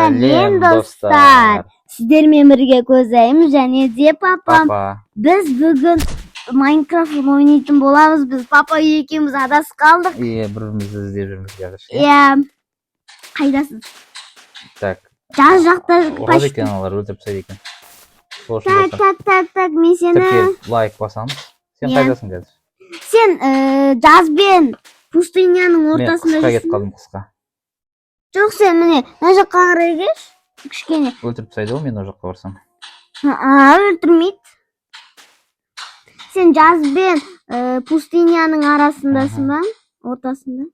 Сәлем достар. Сіздермен бірге көзайым және де папам. Біз бүгін Майнкрафт ойнайтын боламыз. Біз папа екеуміз адасып қалдық. Бірімізді іздеп жүрміз қазір. Қайдасыз? Так. Жан жақта Ұрады екен олар, өлтіріп тастайды екен. Так, мен сені... Тіркеліп лайк басамыз. Сен қайдасың қазір? Сен жазбен пустыняның ортасында жүрсің. Мен қысқа кетіп қалдым, қысқа. Жоқ, сен міне, мына жаққа қарай кеш. Кішкене. Өлтіріп тастайды ғой, мен о жаққа барсам. Өлтірмейді. Сен жазбен пустыняның арасындасың ба? Ортасында?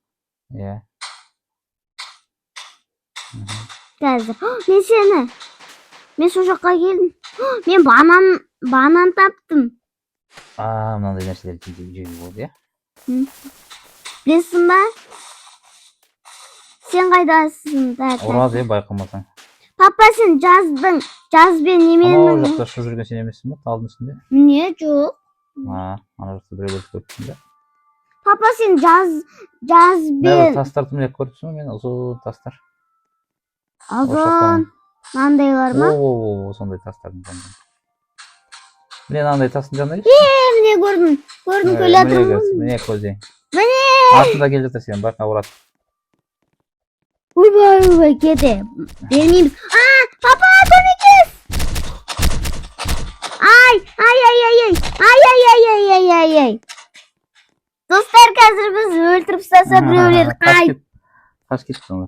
Иә. Қазір. Мен сол жаққа келдім. Мен банан таптым. Мынандай нәрселерді жеуге болды, иә? Білесің ба? Сен қайдасың? Ұрады, байқамасаң. Папа, сен жазбен неменің... Анау жақта шу жүрген сен емессің ба? Талдың үстінде? Не, жоқ. Ана жақта біреулер көріпсің бе? Папа, сен жазбен... Тастарды міне көріпсің бе? Мен ұзын тастар. Ұзын... Маңдайлар ма? Сондай тастардың жанында. Міне мынандай тастың жанында. Міне көрдім келе жатырмын. Міне көздей. Міне! Артында келе жатыр сен, байқа ұрады. Ойбай, кете. Бермейміз. Папа, көмектес! Ай. Достар, қазір біз өлтіріп тастаса біреулер қайт. Қаш кетті сонда.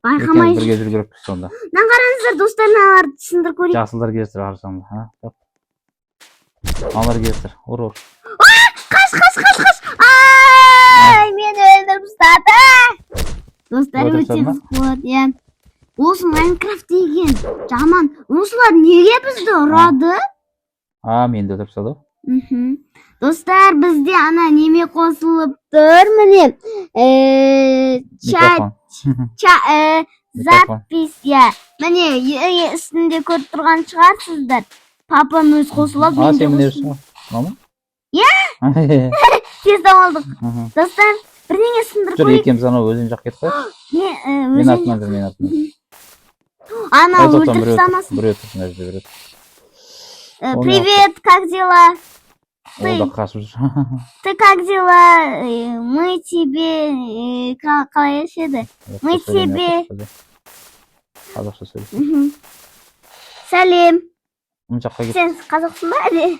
Байқамай бірге жүру керекпіз сонда. Мынаны қараңыздар, достар, мыналарды түсіндіріп көрейік. Жасылдар келе жатыр арасында. Алар келе жатыр. Ұр. Қаш. Мені өлтіріп тастады. Достар, өте қызық болады, иә. Осы Майнкрафт деген жаман. Осылар неге бізді ұрады? Мені өлтіріп тастады. Достар, бізде ана неме қосылып тұр, міне. Запись, иә. Міне, үстінде көріп тұрған шығарсыздар. Папам өз қосылып, мен де қосылып. Мама? Иә? Тез дамалдық. Достар, бірдеңе сындырып көрейік. көрейік. Екеміз анау өзен жақ кетті. Мен артынан жүр, мен артынан. Ана өлтіріп тастамасын. Біреу тұрсын әжде біреу. Привет, как дела? Ол да қашып жүр. Ты как дела? Мы тебе... Қалай ешеді? Мы тебе... Қазақша сөйлесін. Сәлем. Жаққа кет. Сен қазақсың ба әлі?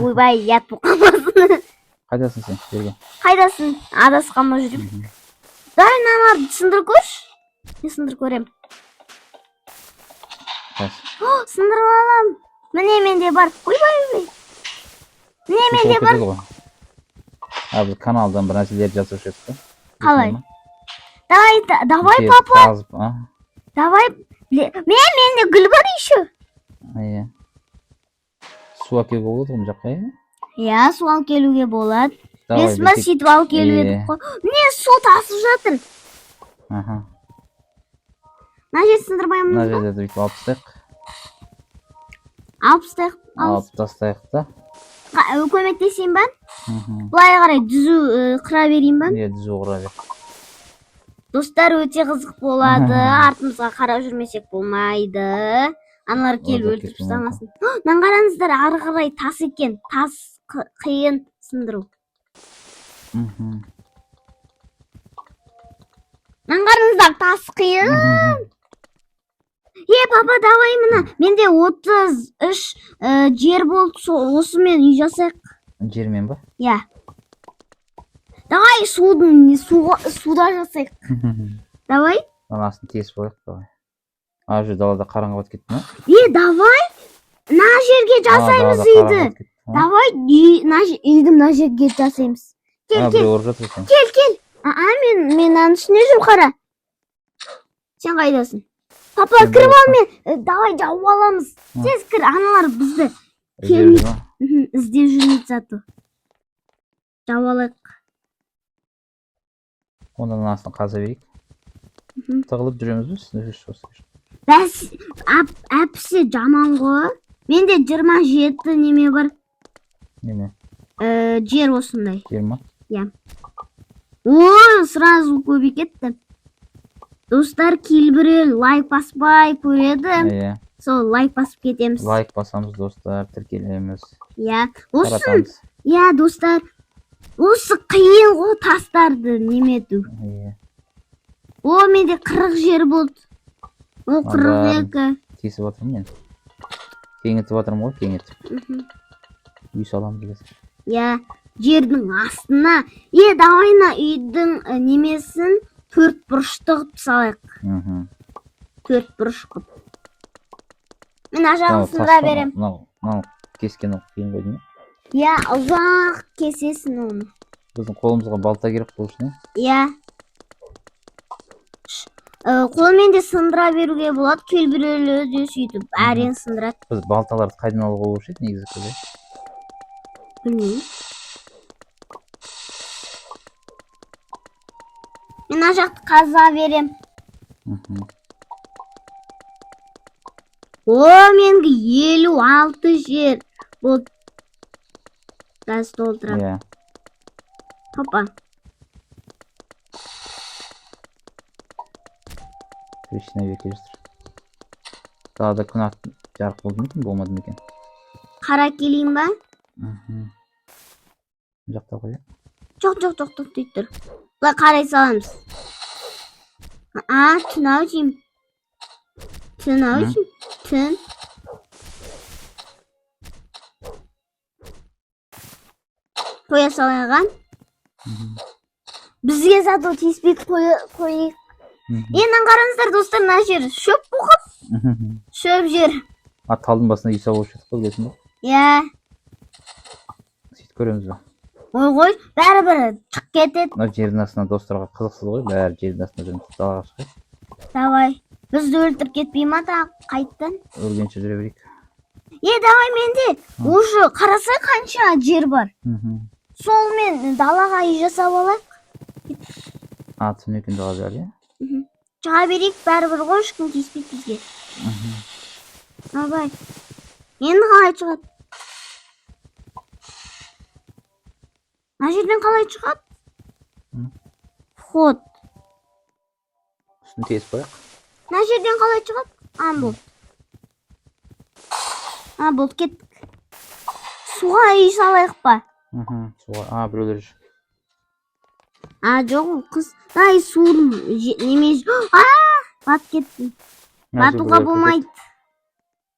Ойбай, ят бұл қалмасын. Қайдасың сен? Жерге. Қайдасың? Адасқанма жүріп. Дай мыналарды сындырып көрші. Мен сындырып көрем. Сындырып алам. Міне менде бар. Ойбай. Міне менде бар. Біз каналдан бір нәрселерді жазып жүрсіз. Қалай? Давай, папа. Давай. Менде гүл бар еще. Иә. Су әкелуге болады ғой жаққа, иә? Иә, су алып келуге болады. Мен сөйтіп алып келу едік қой. Міне су тасып жатыр. Мына жерді сындырмаймыз ба? Мына жерді бүйтіп алып тастайық. Алып тастайық да. Көмектесейін ба? Былай қарай дүзу қыра берейін ба? Иә, дүзу қыра бер. Достар, өте қызық болады. Артымызға қарап жүрмесек болмайды. Аналар келіп өлтіріп тастамасын. Мынаны қараңыздар, ары қарай тас екен. Тас қиын сындыру. Мынаны қараңыздар, тас қиын. Папа, давай мына. Менде 33 жер болды. Осымен үй жасайық. Жермен ба? Иә. Давай суда жасайық. Давай. Анасын тесіп қояйық, давай. Уже далада қараңғы батып кетті ме? Давай. Мына жерге жасаймыз үйді. Давай үйді мына жерге жасаймыз. Кел. Кел. Мен аның үстіне жүріп қара. Сен қайдасың? Папа, кіріп ал мен. Давай жауып аламыз. Тез кір, аналар бізді іздеп жүрмейді заты. Жауып алайық. Онdan анасын қаза берейік. Тығылып жүреміз бе? Бәс, әпсі жаман ғой. Менде 27 неме бар. Неме? Жер осындай. Жер ма? Иә. Сразу көбейіп кетті. Достар, кейбіреу лайк баспай көреді. Иә. Сол лайк басып кетеміз. Лайк басамыз достар, тіркелеміз. Иә. Осы, Таратамыз. иә достар. Осы қиын ғой тастарды немету. Иә. О, менде 40 жер болды. О, 42. Кесіп отырмын мен. Кеңітіп отырмын ғой, кеңітіп. Үй саламыз біз. Иә, жердің астына. Давайна үйдің немесін 4 бұрышты қып салайық. 4 бұрыш қып. Мен ажағын сындыра берем. Мынау кескен қиын ғой деймін. Иә, ұзақ кесесін оны. Біздің қолымызға балта керек бұл үшін. Иә. Қолмен де сындыра беруге болады, кейбіреулері де сөйтіп әрең сындырады. Біз балталарды қайдан алуға болушы еді негізі көбей? Білмеймін. Мен ажақты қаза берем. О, менгі 56 жер болды. Газ толтырам. Иә. Хопа. Трещина бекер жүр. Далада күн жарық болды ма екен, болмады ма екен? Қара келейін ба? Жақта қоя. Жоқ, тоқтай тұр. Бұлай қарай саламыз. Түн ау деймін. Түн. Қоя салайған. Бізге зато тиіспек қойық. Енің қараңыздар достар, мына жер шөп бұқып. Шөп жер. Талдың басына үй салып жатып қой, білесің бе? Иә. Сөйтіп көреміз бе? Ой, бәрі шық кетеді. Мына жердің астына достарға қызықсыз ғой, бәрі жердің астына жүріп далаға шығайық. Давай. Бізді өлтіріп кетпей ма да қайттан? Өлгенше жүре берейік. Давай менде. Уже қарасай қанша жер бар. Сол мен далаға үй жасап алайық. Түн екен далаға жар, иә? Шыға берейік, бәрібір ғой, ешкім тиіспейді бізге. Давай. Енді қалай шығады? Мына жерден қалай шығады? Вход. Үстін тесіп қояқ. Мына жерден қалай шығады? Болды. Болды, кеттік. Суға үй салайық па? Суға, біреулер жүр. Жоқ, қыз. Суын неме жүр. Бат кеттім. Батуға болмайды.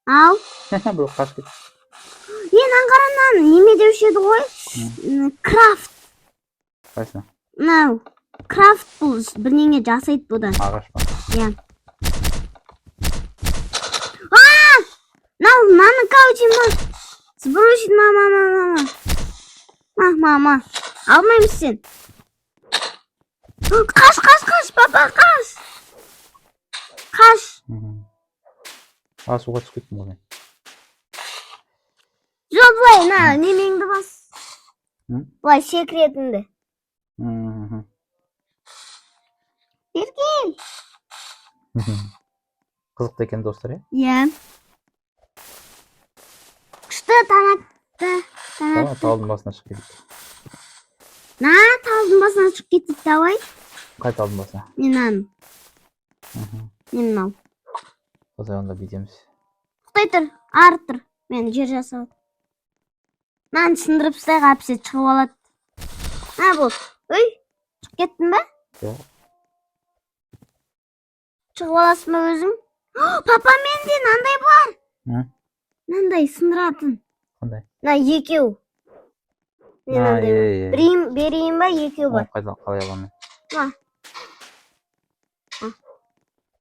Ал. Біреу қашып кетті. Аңғараннан неме деуші еді ғой? Крафт. Қайсына? Крафт бұл бірнеңе жасайды бұдан. Ағаш па? Иә. Маны каучи ма? Сбросит мама. Алмаймыз сен. Қаш, папа, қаш. Суға түсіп кеттім ғой. Жоқ, былай, немеңді бас. Былай, секретіңді. Бергел. Қызықты екен достар, е? Иә. Күшті танатты. Талдың басына шығып кетті. Талдың басына шығып кетті, давай. Қай талдың басына? Мен мынау. Осылай онда бүйтеміз. Құқтай тұр, арып тұр. Мен жер жасап. Мынаны сындырып тастайық, әпсе шығып алады. Болды. Өй, шығып кеттің ба? Жоқ. Шығып аласың ба өзің? Папа, менде мынандай бар. Мынандай сындыратын. Қандай? Екеу. Берейін ба, екеу бар. Қалай аламын?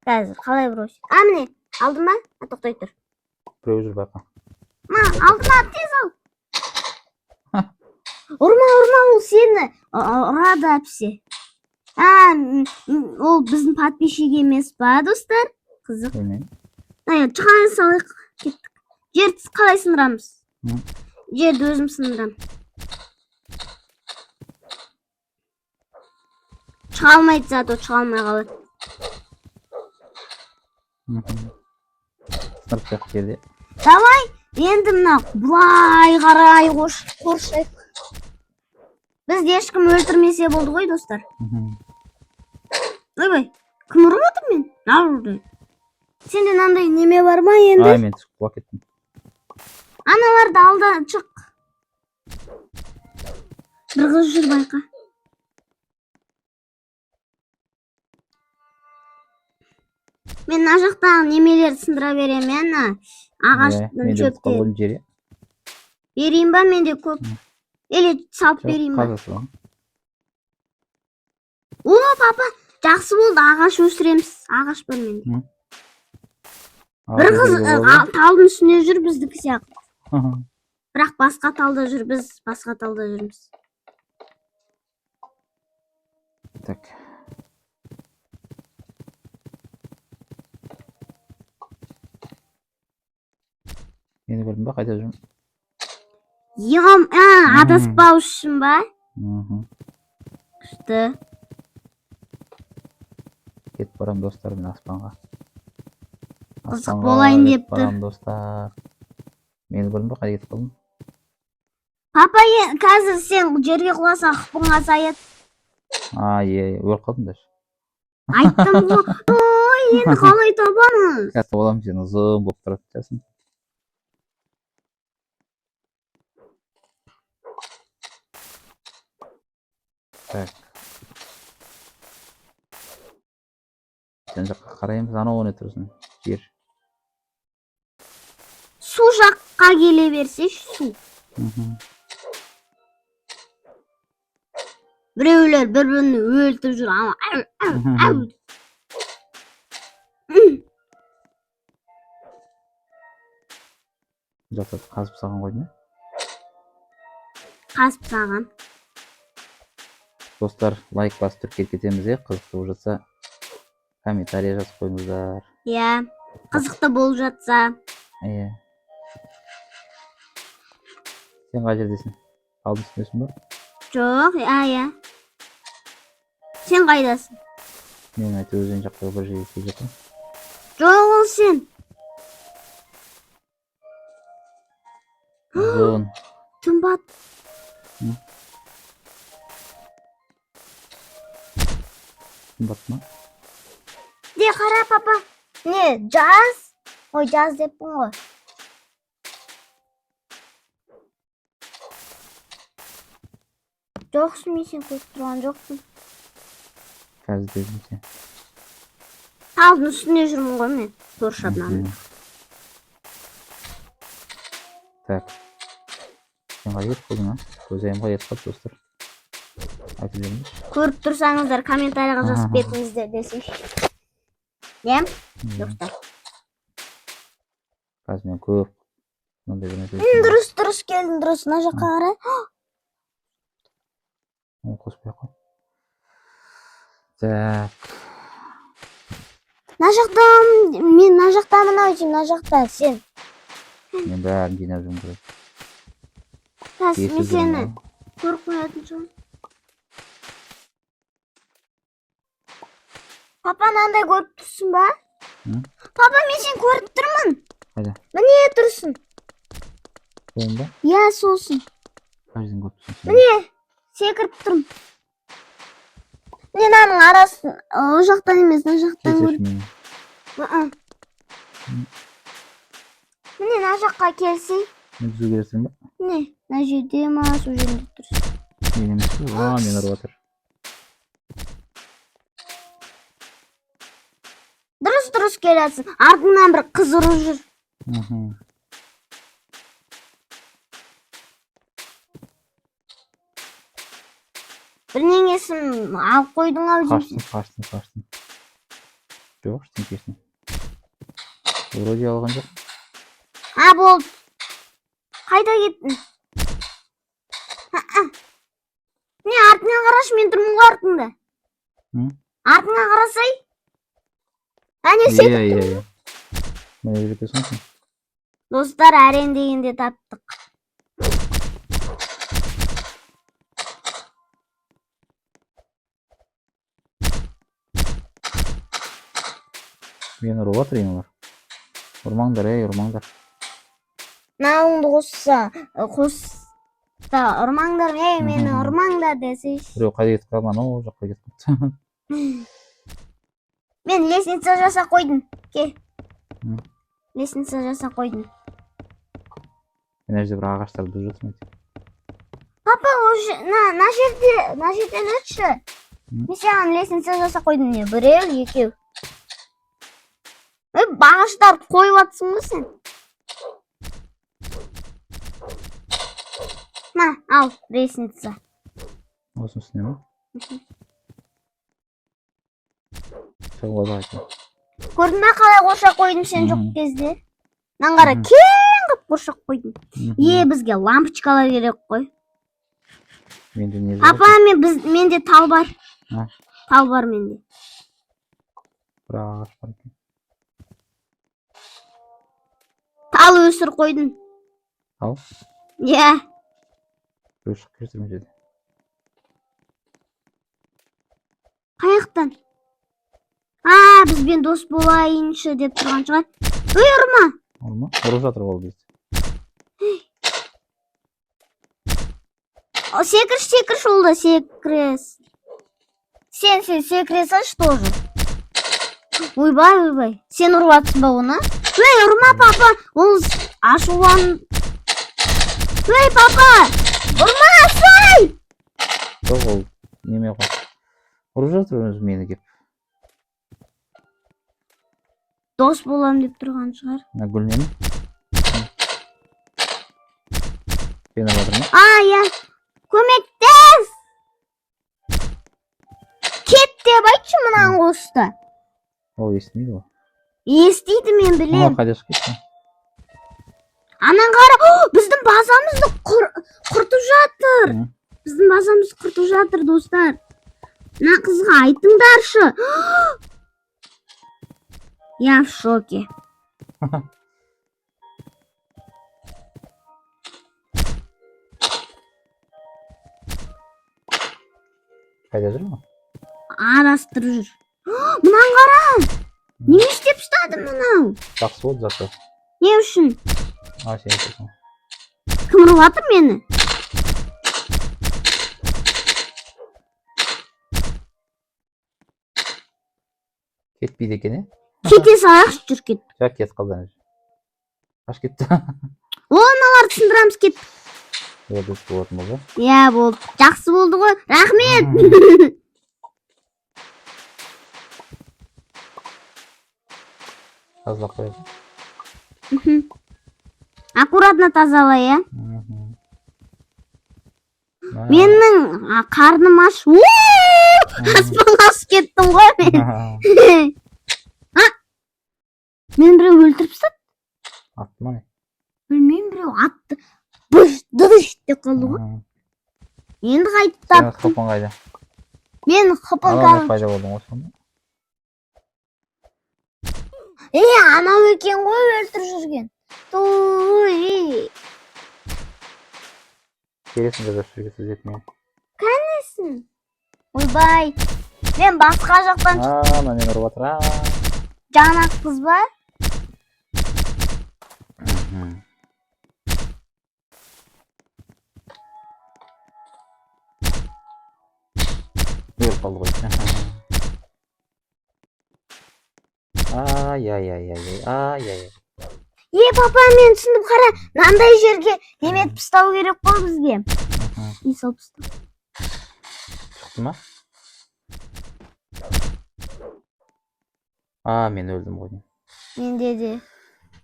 Қазір, қалай бұрыш? Міне, алдым ба? Тоқтай тұр. Біреу жүр байқа. Алдыма, тез ал. Ұрма, ол сені ұрады әпсе. Ол біздің подписчик емес па, достар? Қызық. Шығайын салайық. Кеттік. Жерді қалай сындырамыз? Жерді өзім сындырам. Шыға алмайды зато, шыға алмай қалады. Сындырып жатық жерде. Давай, енді мына бұлай қарай қоршайық. Бізді ешкім өлтірмесе болды ғой, достар. Ой, кім ұрып отыр Алды. Сенде андай неме бар ма енді? Ай, мен түсіп құлап кеттім. Аналарды алда шық. Bir kız жүр байқа. Мен мына жақтағы немелерді сындыра беремін, ана ағаштың шөптерін. Менде жері. Берейін ба менде көп? Или салып берейін ба? Қазір салам. О, папа, жақсы болды, ағаш өсіреміз. Ағаш бар менде. Bir kız талдың үстіне жүр біздікі сияқты. Бірақ басқа талда жүр, біз басқа талда жүрміз. Так. Meni көрдің ба, қайда жүрмін? Адаспау үшін ба? Күшті. Кетіп барам достар, мен аспанға. Қызық болайын депті. Барам достар. Мені көрдің ба, қайда кетіп қалдым? Папа, қазір сен жерге құласаң қыпыңа саяды. Өліп қалдым даже. Айттым ғой. Ой, енді қалай табамыз? Қазір табаламын, сен ұзын болып тұрады жасын. Так. Сен жаққа қараймыз, анау не тұрсын? Жер. Су жаққа келе берсе, су. Біреулер бір-бірін өлтіріп жүр, ау. Жатыр, қазып саған қойдың ба? Қазып саған. Достар, лайк басып түріп кетеміз, қызықты болып жатса, комментария жазып қойыңыздар. Қызықты болып жатса. Сен қай жердесің? Алдың үстіндесің ба? Жоқ, Сен қайдасың? Мен әйтеуір өзен жақтағы бір жерге келіп жатырмын. Жоқ, ол сен. Ұзын. Түн бат. Түн бат ма? Де қара, папа. Не, жаз? Ой, жаз деппін ғой. Жоқсың, мен сен көріп тұрған жоқпын. Қазір дедім сен. Талдың үстіне жүрмін ғой мен. Торшабынан. Так. Сен қай кетіп қалдың, көзайым қай кетіп қалды, достар. Айтып жүріңіз. Көріп тұрсаңыздар, комментарияға жазып кетіңіздер десейші. Дем? Достар. Қазір мен көп. Дұрыс келдің, дұрыс. Мына жаққа қарай. Қоспай қой. Так. Мына жақта, мен мына жақта мынау деймін, мына жақта сен. Мен бәрін жинап жүрмін керек. Мен сені көріп қоятын шығын. Папа, мынандай көріп тұрсың ба? Папа, мен сені көріп тұрмын. Қайда? Міне тұрсың. Солың ба? Солсың. Қай жерден көріп тұрсың? Міне, секіріп тұрмын. Міне мынаның арасын, о жақтан емес, мына жақтан көріп. Міне мына жаққа келсей. Мен түзу келесің ба? Міне, мына жерде ма, сол жерде тұрсың. Мен емес пе? Мен ұрып жатыр. Дұрыс келесің. Артыңнан бір қыз ұрып жүр. Бірнеңесін алып қойдың ау деймін. Қаштым. Жоқ, ештеңкесін. Вроде алған жоқ. Болды. Қайда кеттің? Не, артыңа қарашы, мен тұрмын ғой артыңда. Артыңа қарасай. Әне секіп тұрмын. Міне жетесің сен. Достар, әрен дегенде таптық. Мен ұрып жатыр ең олар. Ұрмаңдар, ұрмаңдар. Науыңды қосса, ұрмаңдар, мені ұрмаңдар десейші. Біреу қайда кетіп қалған, о жаққа кетіп қалды. Мен лестница жасап қойдым. Кел. Hı. Лестница жасап қойдым. Мен жерде бір ағаштар бұзып жатырмын. Папа, на жерден өтші. Мен саған лестница жасап қойдым не? Біреу, екеу. Бағаштар қойып атсың ба сен? На, ал, лестница. Olsun üstüne mi? Çok oldu açma. Көрдің бе қалай қоршап қойдым сен жоқ Мгм. кезде? Мынаны қара, кең қылып қоршап қойдым. Бізге лампочкалар керек қой. Менде не Папа, менде тал бар. Ha. Тал бар менде. Bir ağaç var ekan. Тал өсір қойдым. Al. Иә. Öşük kirtirme dedi. Қаяқтан? Бізбен дос болайыншы деп тұрған шығар. Ұрма. Olma. Ұрып жатыр ол бізді. Секіріш олда, секіріс. Сен секіре салшы тоже. Ойбай. Сен ұрып атсың ба оны? Ұрма, папа. Ол ашулан. Папа. Ұрма, сай. Жоқ ол неме қой. Ұрып жатыр өзі мені кеп. Дос болам деп тұрған шығар. Мына гүл неме? Сен ұрып жатыр ма? Иә. Көмектес. Кет деп айтшы мұнан қосты. Ол естімейді ғой. Естиді, мен Ama білем. қайда шығып кетті? Анан қара, біздің базамызды құртып жатыр. Hı. Біздің базамызды құртып жатыр, достар. Мына қызға айтыңдаршы. Я в шоке. Қайда жүр ма? Арастырып жүр. Мынан қара. Не істеп ұстады мынау? Жақсы болды заты. Не үшін? Сен айтасың. Кім ұрып жатыр мені? Кетпейді екен, е? Кете салайықшы, жүр кет. Жақ кет қалдан. Қаш кетті. Аналарды сындырамыз, кет. Дұрыс болатын болды. Иә, болды. Жақсы болды ғой. Рахмет. Тазалап қояды. Аккуратно тазала, иә. Мен... Менің қарным аш. Аспанға асып кеттім ғой мен. Мен біреу өлтіріп тастады. Атты ма не? Білмеймін, біреу атты. Дыдыш деп қалды ғой. Енді қайтып Сен таптым. қылпан қайда? Мен қылпан Анау қайда болдың ғой сонда? Анау екен ғой өлтіріп жүрген. Той. Келесің жазып жүрге сіз етмей. Кәнесін. Ойбай. Мен басқа жақтан Мына мен ұрып жатыр. жаңа қыз ба? Өліп қалды ғой. Ай. Папа, мен түсіндім, қара. Мынандай жерге неметіп ұстау керек қой бізге. Үй салып ұстау. Шықты ма? Мен өлдім ғой. Менде де.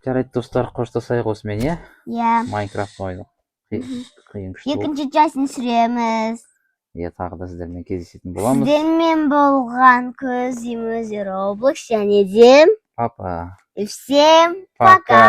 Жарайды достар, қоштасайық осымен, иә? Иә. Майнкрафт ойны. Қиын күшті болды. Екінші частын сүреміз. Тағы да сіздермен кездесетін боламыз. Сіздермен болған көзім өзі Roblox және де Папа. всем Пока. пока.